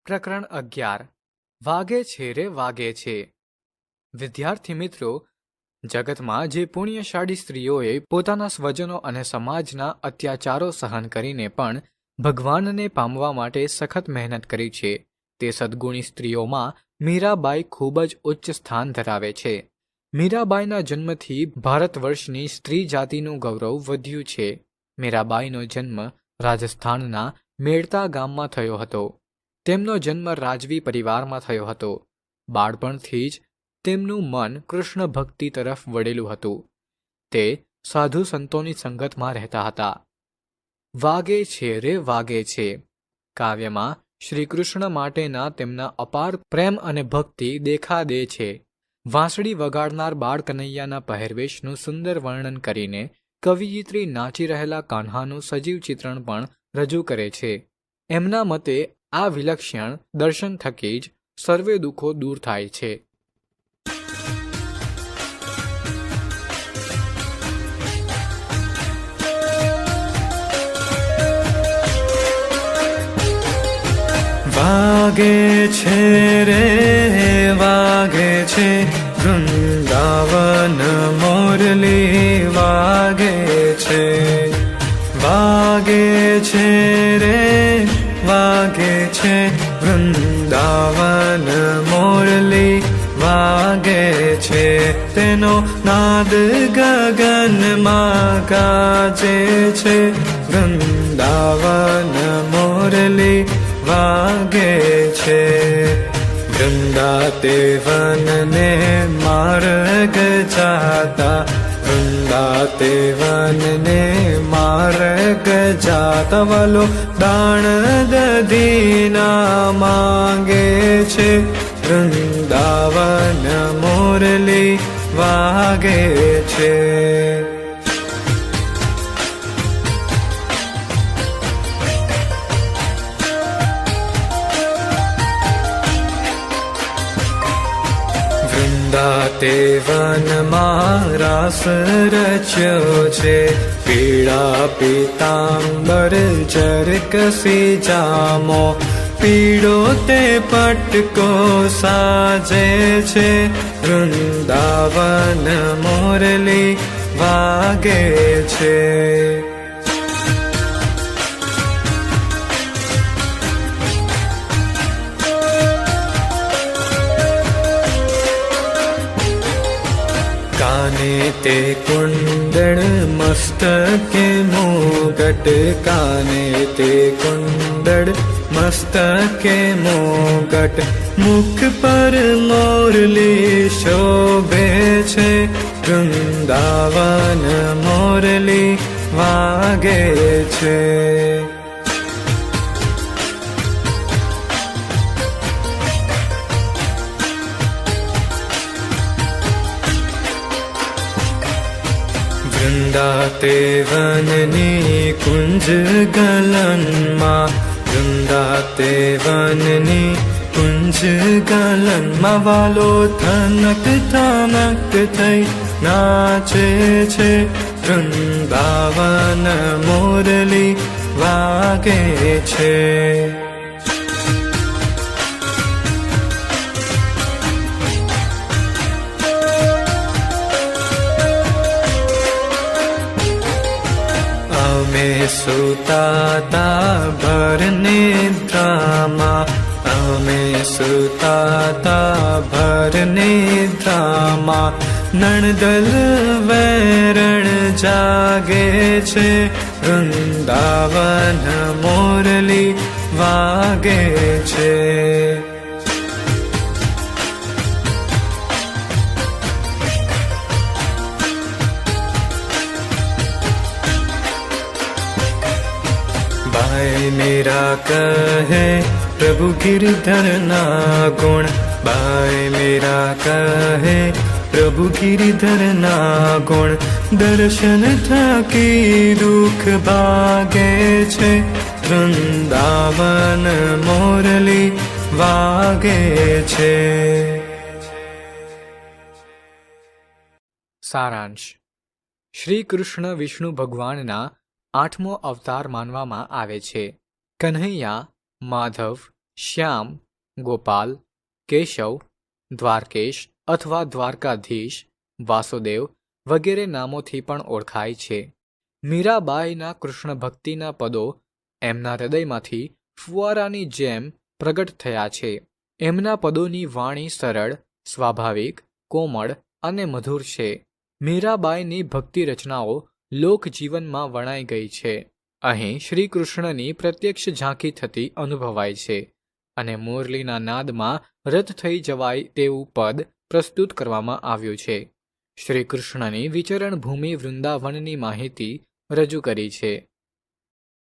પ્રકરણ 11 વાગે છે રે વાગે છે. વિદ્યાર્થી મિત્રો, જગતમાં જે પુણ્યશાળી સ્ત્રીઓએ પોતાના સ્વજનો અને સમાજના અત્યાચારો સહન કરીને પણ ભગવાનને પામવા માટે સખત મહેનત કરી છે, તે સદ્ગુણી સ્ત્રીઓમાં મીરાબાઈ ખૂબ જ ઉચ્ચ સ્થાન ધરાવે છે. મીરાબાઈના જન્મથી ભારત વર્ષની સ્ત્રી જાતિનું ગૌરવ વધ્યું છે. મીરાબાઈનો જન્મ રાજસ્થાનના મેળતા ગામમાં થયો હતો. તેમનો જન્મ રાજવી પરિવારમાં થયો હતો. બાળપણથી જ તેમનું મન કૃષ્ણ ભક્તિ તરફ વળેલું હતું. તે સાધુ સંતોની સંગતમાં રહેતા હતા. વાગે છે રે વાગે છે કાવ્યમાં શ્રી કૃષ્ણ માટેના તેમના અપાર પ્રેમ અને ભક્તિ દેખા દે છે. વાંસળી વગાડનાર બાળ કનૈયાના પહેરવેશનું સુંદર વર્ણન કરીને કવિયત્રી નાચી રહેલા કાન્હાનું સજીવ ચિત્રણ પણ રજૂ કરે છે. એમના મતે આ વિલક્ષણ દર્શન થકી જ સર્વે દુઃખો દૂર થાય છે. વાગે છે રે વાગે છે વૃંદાવન મોરલી વાગે છે. વાગે છે રે વાગે છે વૃંદાવન મોરલી વાગે છે. તેનો નાદ ગગનમાં ગાજે છે. વૃંદાવન મોરલી વાગે છે. વૃંદા તે વનને માર્ગ જાતા, વૃંદા તે વનને માર્ગ જાતા વાલો દાણ દધીના માંગે છે. વૃંદાવન મોરલી વાગે છે. તે વનમાં રાસ રચ્યો છે. પીળા પીતાંબર ચરકસી જામો, પીળો તે પટકો સાજે છે. વૃંદાવન મોરલી વાગે છે. કાને તે કુંડળ મસ્તકે મુગટ, કાને તે કુંડળ મસ્તકે મુગટ, મુખ પર મોરલી શોભે છે. વૃંદાવન મોરલી વાગે છે. વૃંદા તે વનની કુંજ ગલનમાં, વૃંદા તે વનની કુંજ ગલનમાં વાલો થનક થનક થઈ નાચે છે. વૃંદાવન મોરલી વાગે છે. સુતાતા ભર નિદ્રામાં, અમે સુતાતા ભર નિદ્રામાં, નણદલ વેરણ જાગે છે. વૃંદાવન મોરલી વાગે છે. भाई मेरा कहे प्रभु गिरधर ना गुण, भाई मेरा कहे प्रभु गिरधर ना गुण, दर्शन थकी दुख भागे છે. વૃંદાવન મોરલી વાગે છે. સારાંશ. શ્રી કૃષ્ણ વિષ્ણુ ભગવાનના 8મો અવતાર માનવામાં આવે છે. કન્હૈયા, માધવ, શ્યામ, ગોપાલ, કેશવ, દ્વારકેશ અથવા દ્વારકાધીશ, વાસુદેવ વગેરે નામોથી પણ ઓળખાય છે. મીરાબાઈના કૃષ્ણ ભક્તિના પદો એમના હૃદયમાંથી ફુવારાની જેમ પ્રગટ થયા છે. એમના પદોની વાણી સરળ, સ્વાભાવિક, કોમળ અને મધુર છે. મીરાબાઈની ભક્તિ રચનાઓ લોકજીવનમાં વણાઈ ગઈ છે. અહીં શ્રી કૃષ્ણની પ્રત્યક્ષ ઝાંખી થતી અનુભવાય છે અને મુરલીના નાદમાં રત થઈ જવાય તેવું પદ પ્રસ્તુત કરવામાં આવ્યું છે. શ્રી કૃષ્ણની વિચરણ ભૂમિ વૃંદાવનની માહિતી રજૂ કરી છે.